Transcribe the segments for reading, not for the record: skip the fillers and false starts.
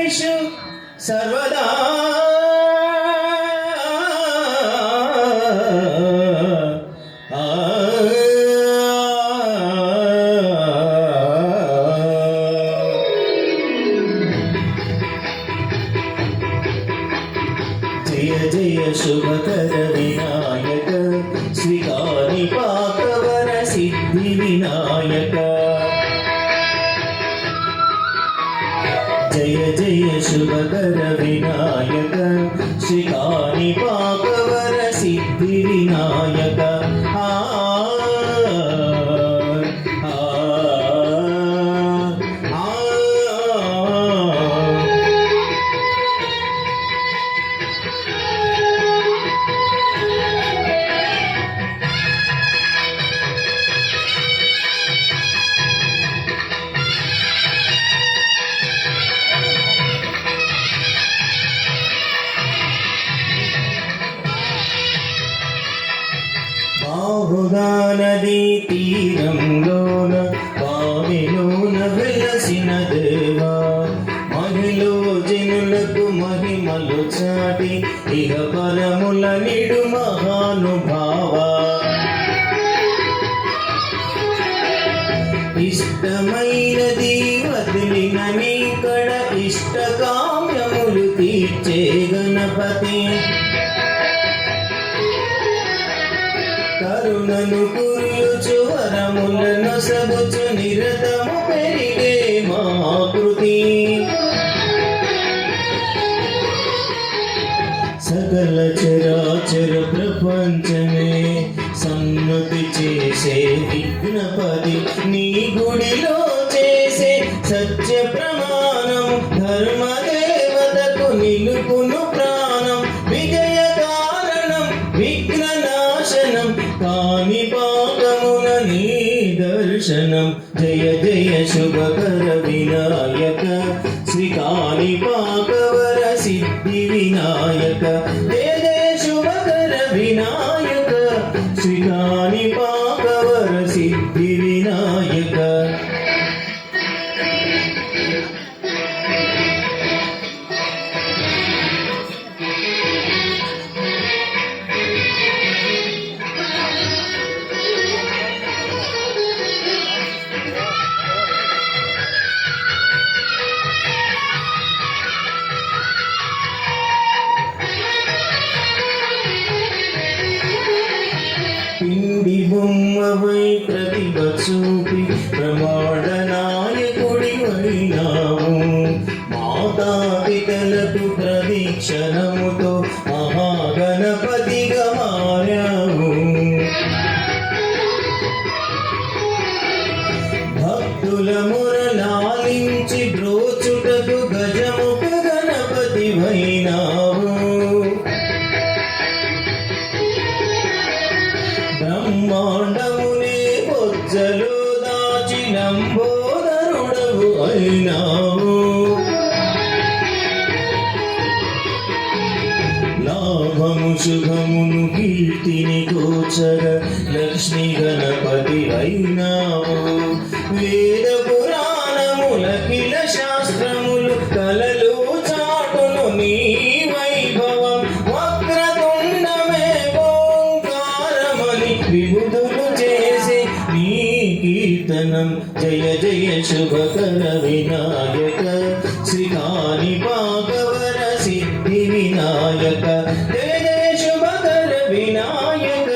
సర్వేషు సర్వదా జయ జయ శుభకర వినాయక శ్రీకాని పాకవర సిద్ధి వినాయక జయ జయ శుభకర వినాయక శ్రీకాని పాకవర సిద్ధి వినాయక బాహుగా నదీ తీరంలోన బావిలోన వెలసిన దేవా మహిళ జనులకు మహిమలు చాటి ఇహ పరముల నిడు మహానుభావ ఇష్టమైనది వదిలిన నీకడ ఇష్టకామ్యములు తీర్చే గణపతి కరుణను కుర్యుచు వరములను సగుచు నిరతము పెరిగే మాకృతి సకల చరాచర ప్రపంచమే సన్నతి చేసే విఘ్నపతి నీ గుడిలో చేసే సత్య ప్రమాణం ధర్మదేవతకు నిలుపును ప్రాణం విజయ కారణం విఘ్న కాని పాకమున నీ దర్శనం జయ జయ శుభకర వినాయక శ్రీ కాని పాకవర సిద్ధి వినాయక జయ జయ శుభకర వినాయక శ్రీ కాని పాకవర సిద్ధి వినాయక పిండి బొమ్మవై ప్రతిభ చూపి ప్రమాణ నాయకుడి అయినావు మాతాపితలకు ప్రదీక్షణముతో మహాగణపతిగా మారావు భక్తుల మురళాలించి బ్రోచుటకు గజముఖ గణపతి అయినావు బ్రహ్మాండమునే బొజ్జలో దాచి లంబోదరుడవు అయినావు లాభము శుభమును కీర్తిని గోచర లక్ష్మీ గణపతి అయినావు వేద పురాణములకిల శాస్త్రములు కలలు చాటును నీ వైభవం వక్రతుండమే ఓంకారమని విభుదులు చేసే నీ కీర్తనం జయ జయ శుభకర వినాయక శ్రీకాని పాకవర సిద్ధి వినాయక జయ జయ శుభకర వినాయక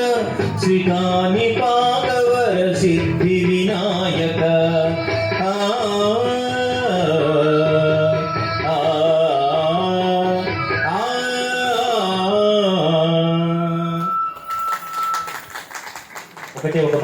శ్రీకాని పాకవర సిద్ధి వినాయక ఒకటే ఒక